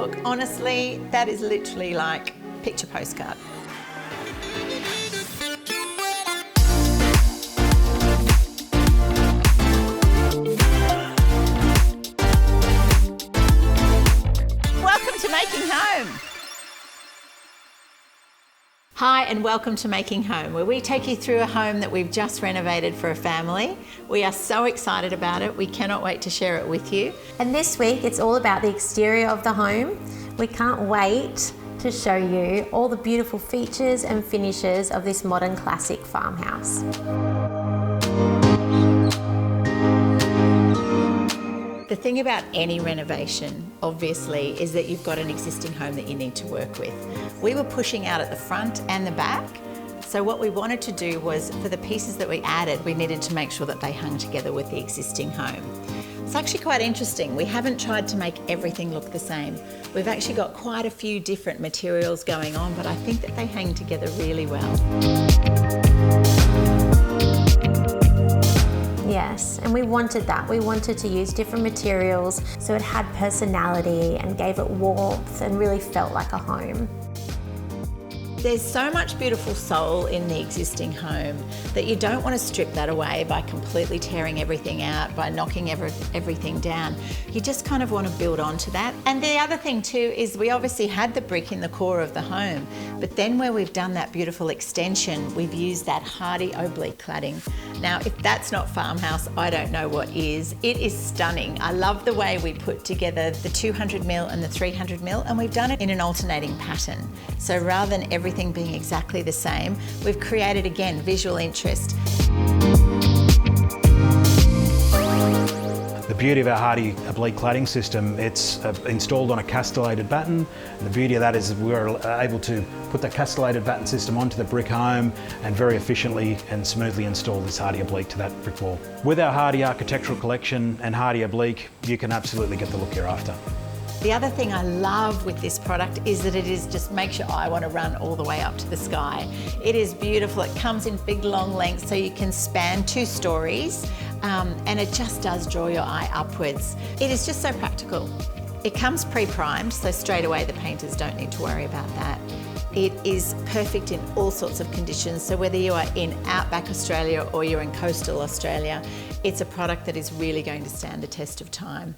look. Honestly, that is literally like picture postcard. Welcome to Making Home. Hi and welcome to Making Home, where we take you through a home that we've just renovated for a family. We are so excited about it. We cannot wait to share it with you. And this week it's all about the exterior of the home. We can't wait to show you all the beautiful features and finishes of this modern classic farmhouse. The thing about any renovation, obviously, is that you've got an existing home that you need to work with. We were pushing out at the front and the back, so what we wanted to do was, for the pieces that we added, we needed to make sure that they hung together with the existing home. It's actually quite interesting. We haven't tried to make everything look the same. We've actually got quite a few different materials going on, but I think that they hang together really well. Yes, and we wanted that. We wanted to use different materials so it had personality and gave it warmth and really felt like a home. There's so much beautiful soul in the existing home that you don't want to strip that away by completely tearing everything out, by knocking everything down. You just kind of want to build onto that. And the other thing too is we obviously had the brick in the core of the home, but then where we've done that beautiful extension, we've used that Hardie oblique cladding. Now, if that's not farmhouse, I don't know what is. It is stunning. I love the way we put together the 200mm and the 300mm, and we've done it in an alternating pattern. So rather than everything being exactly the same, we've created, again, visual interest. The beauty of our Hardie oblique cladding system, it's installed on a castellated batten. And the beauty of that is we're able to put that castellated batten system onto the brick home and very efficiently and smoothly install this Hardie oblique to that brick wall. With our Hardie architectural collection and Hardie oblique, you can absolutely get the look you're after. The other thing I love with this product is that it is just makes your eye want to run all the way up to the sky. It is beautiful. It comes in big long lengths so you can span 2 stories and it just does draw your eye upwards. It is just so practical. It comes pre-primed, so straight away the painters don't need to worry about that. It is perfect in all sorts of conditions, so whether you are in outback Australia or you're in coastal Australia, it's a product that is really going to stand the test of time.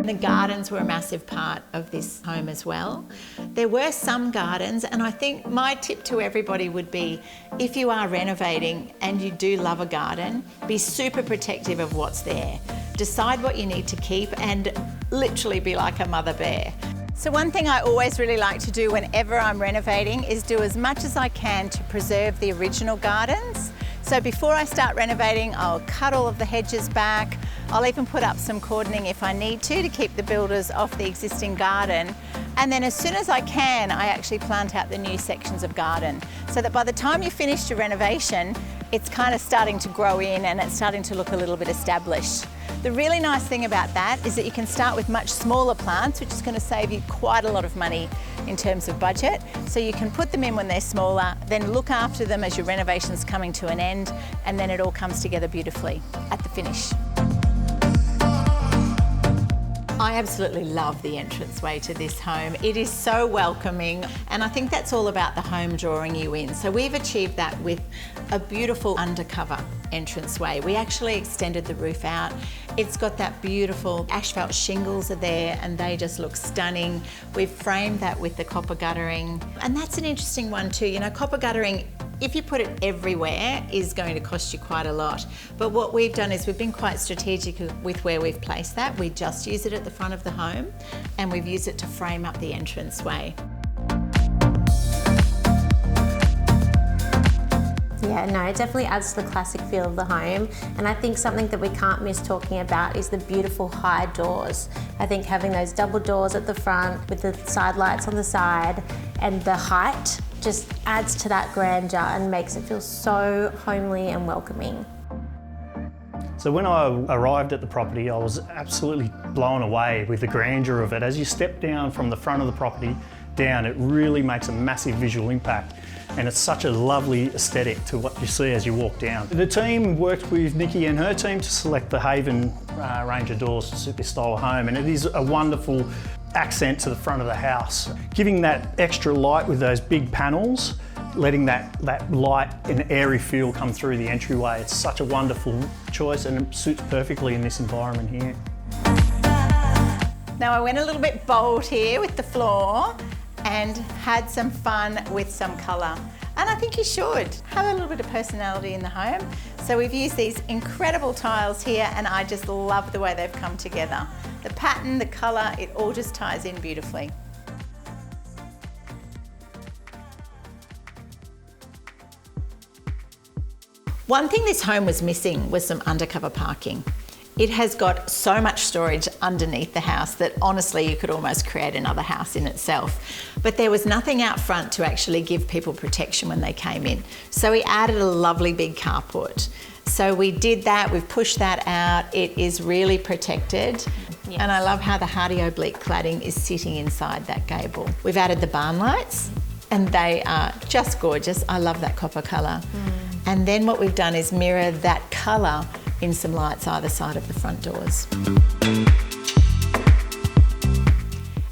The gardens were a massive part of this home as well. There were some gardens, and I think my tip to everybody would be, if you are renovating and you do love a garden, be super protective of what's there. Decide what you need to keep and literally be like a mother bear. So one thing I always really like to do whenever I'm renovating is do as much as I can to preserve the original gardens. So before I start renovating, I'll cut all of the hedges back. I'll even put up some cordoning if I need to keep the builders off the existing garden. And then as soon as I can, I actually plant out the new sections of garden so that by the time you finish your renovation, it's kind of starting to grow in and it's starting to look a little bit established. The really nice thing about that is that you can start with much smaller plants, which is going to save you quite a lot of money in terms of budget. So you can put them in when they're smaller, then look after them as your renovation's coming to an end, and then it all comes together beautifully at the finish. I absolutely love the entranceway to this home. It is so welcoming, and I think that's all about the home drawing you in. So we've achieved that with a beautiful undercover entranceway. We actually extended the roof out. It's got that beautiful asphalt shingles are there and they just look stunning. We've framed that with the copper guttering, and that's an interesting one too. You know, copper guttering, if you put it everywhere, is going to cost you quite a lot. But what we've done is we've been quite strategic with where we've placed that. We just use it at the front of the home and we've used it to frame up the entranceway. Yeah, no, it definitely adds to the classic feel of the home. And I think something that we can't miss talking about is the beautiful high doors. I think having those double doors at the front with the side lights on the side and the height just adds to that grandeur and makes it feel so homely and welcoming. So when I arrived at the property, I was absolutely blown away with the grandeur of it. As you step down from the front of the property down, it really makes a massive visual impact. and it's such a lovely aesthetic to what you see as you walk down. The team worked with Nikki and her team to select the Haven range of doors to suit this style of home, and it is a wonderful accent to the front of the house, giving that extra light with those big panels, letting that light and airy feel come through the entryway. It's such a wonderful choice and it suits perfectly in this environment here. Now I went a little bit bold here with the floor and had some fun with some colour. And I think you should have a little bit of personality in the home. So we've used these incredible tiles here and I just love the way they've come together. The pattern, the colour, it all just ties in beautifully. One thing this home was missing was some undercover parking. It has got so much storage underneath the house that honestly you could almost create another house in itself. But there was nothing out front to actually give people protection when they came in. So we added a lovely big carport. So we did that, we've pushed that out. It is really protected. Yes. And I love how the Hardie oblique cladding is sitting inside that gable. We've added the barn lights and they are just gorgeous. I love that copper colour. And then what we've done is mirror that colour in some lights either side of the front doors.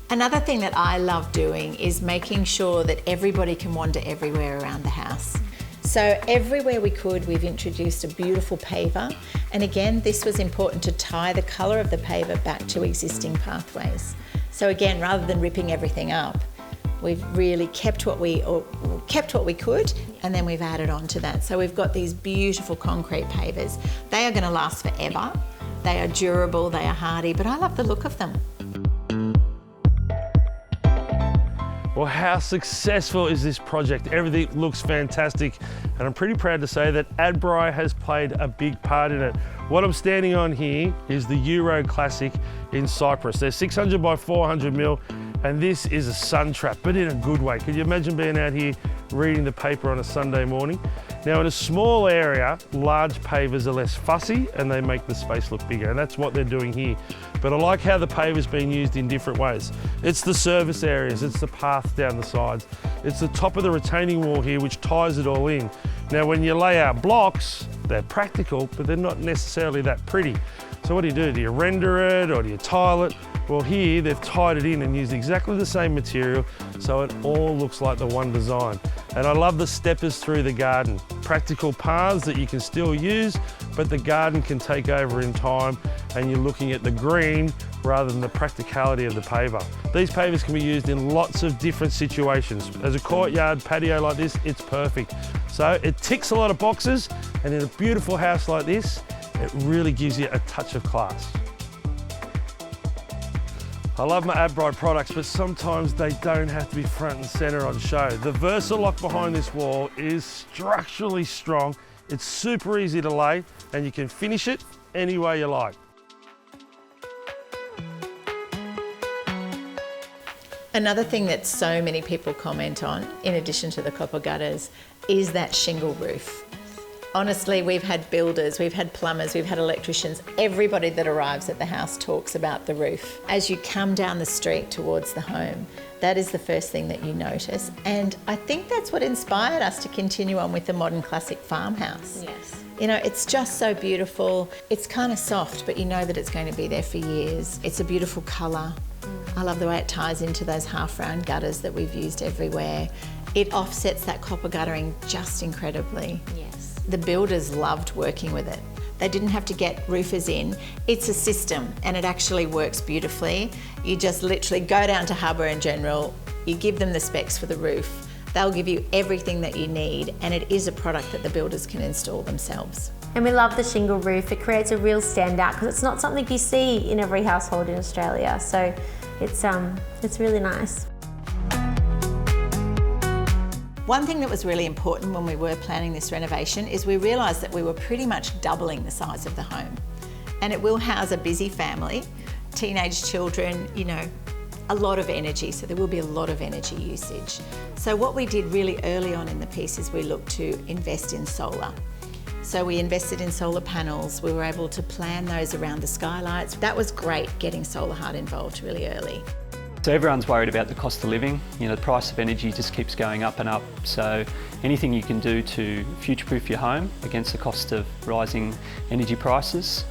Another thing that I love doing is making sure that everybody can wander everywhere around the house. So everywhere we could, we've introduced a beautiful paver. And again, this was important to tie the colour of the paver back to existing pathways. So again, rather than ripping everything up, we've really kept what we could, and then we've added on to that. So we've got these beautiful concrete pavers. They are going to last forever. They are durable, they are hardy, but I love the look of them. Well, how successful is this project? Everything looks fantastic, and I'm pretty proud to say that Adbri has played a big part in it. What I'm standing on here is the Euro Classic in Cyprus. They're 600 by 400 mil, and this is a sun trap, but in a good way. Could you imagine being out here reading the paper on a Sunday morning? Now, in a small area, large pavers are less fussy and they make the space look bigger, and that's what they're doing here. But I like how the paver's being used in different ways. It's the service areas, it's the path down the sides, it's the top of the retaining wall here which ties it all in. Now, when you lay out blocks, they're practical, but they're not necessarily that pretty. So what do? Do you render it or do you tile it? Well, here they've tied it in and used exactly the same material, so it all looks like the one design. And I love the steppers through the garden. Practical paths that you can still use, but the garden can take over in time, and you're looking at the green rather than the practicality of the paver. These pavers can be used in lots of different situations. As a courtyard patio like this, it's perfect. So it ticks a lot of boxes, and in a beautiful house like this, it really gives you a touch of class. I love my Adbri products, but sometimes they don't have to be front and center on show. The Versalock behind this wall is structurally strong. It's super easy to lay, and you can finish it any way you like. Another thing that so many people comment on, in addition to the copper gutters, is that shingle roof. Honestly, we've had builders, we've had plumbers, we've had electricians. Everybody that arrives at the house talks about the roof. As you come down the street towards the home, that is the first thing that you notice. And I think that's what inspired us to continue on with the modern classic farmhouse. Yes. You know, it's just so beautiful. It's kind of soft, but you know that it's going to be there for years. It's a beautiful colour. I love the way it ties into those half-round gutters that we've used everywhere. It offsets that copper guttering just incredibly. Yes. The builders loved working with it. They didn't have to get roofers in. It's a system and it actually works beautifully. You just literally go down to Harbour in General, you give them the specs for the roof, they'll give you everything that you need, and it is a product that the builders can install themselves. And we love the shingle roof. It creates a real standout because it's not something you see in every household in Australia. So it's really nice. One thing that was really important when we were planning this renovation is we realised that we were pretty much doubling the size of the home. And it will house a busy family, teenage children, you know, a lot of energy, so there will be a lot of energy usage. So what we did really early on in the piece is we looked to invest in solar. So we invested in solar panels, we were able to plan those around the skylights. That was great, getting Solahart involved really early. So everyone's worried about the cost of living. You know, the price of energy just keeps going up and up. So anything you can do to future-proof your home against the cost of rising energy prices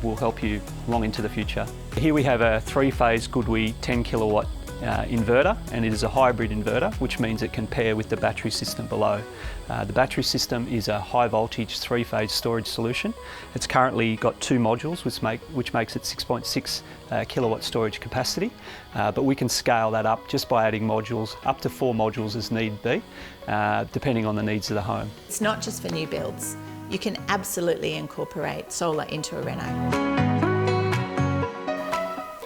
will help you long into the future. Here we have a 3-phase Goodwee 10 kilowatt inverter, and it is a hybrid inverter, which means it can pair with the battery system below. The battery system is a high voltage 3-phase storage solution. It's currently got 2 modules, which makes it 6.6 kilowatt storage capacity, but we can scale that up just by adding modules, up to 4 modules as need be, depending on the needs of the home. It's not just for new builds. You can absolutely incorporate solar into a reno.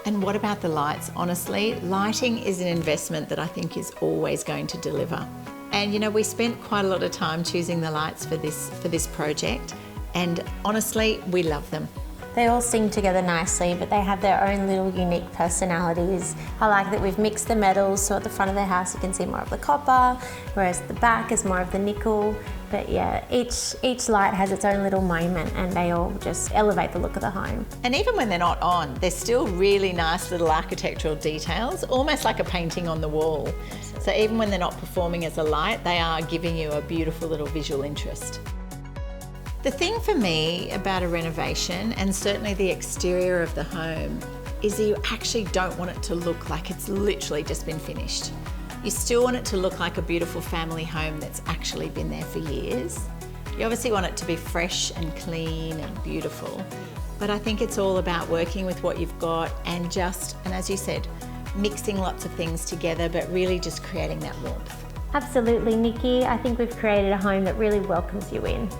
And what about the lights? Honestly, lighting is an investment that I think is always going to deliver. And you know, we spent quite a lot of time choosing the lights for this project, and honestly, we love them. They all sing together nicely, but they have their own little unique personalities. I like that we've mixed the metals, so at the front of the house you can see more of the copper, whereas the back is more of the nickel. But yeah, each light has its own little moment, and they all just elevate the look of the home. And even when they're not on, they're still really nice little architectural details, almost like a painting on the wall. So even when they're not performing as a light, they are giving you a beautiful little visual interest. The thing for me about a renovation, and certainly the exterior of the home, is that you actually don't want it to look like it's literally just been finished. You still want it to look like a beautiful family home that's actually been there for years. You obviously want it to be fresh and clean and beautiful, but I think it's all about working with what you've got and as you said, mixing lots of things together, but really just creating that warmth. Absolutely, Nikki. I think we've created a home that really welcomes you in.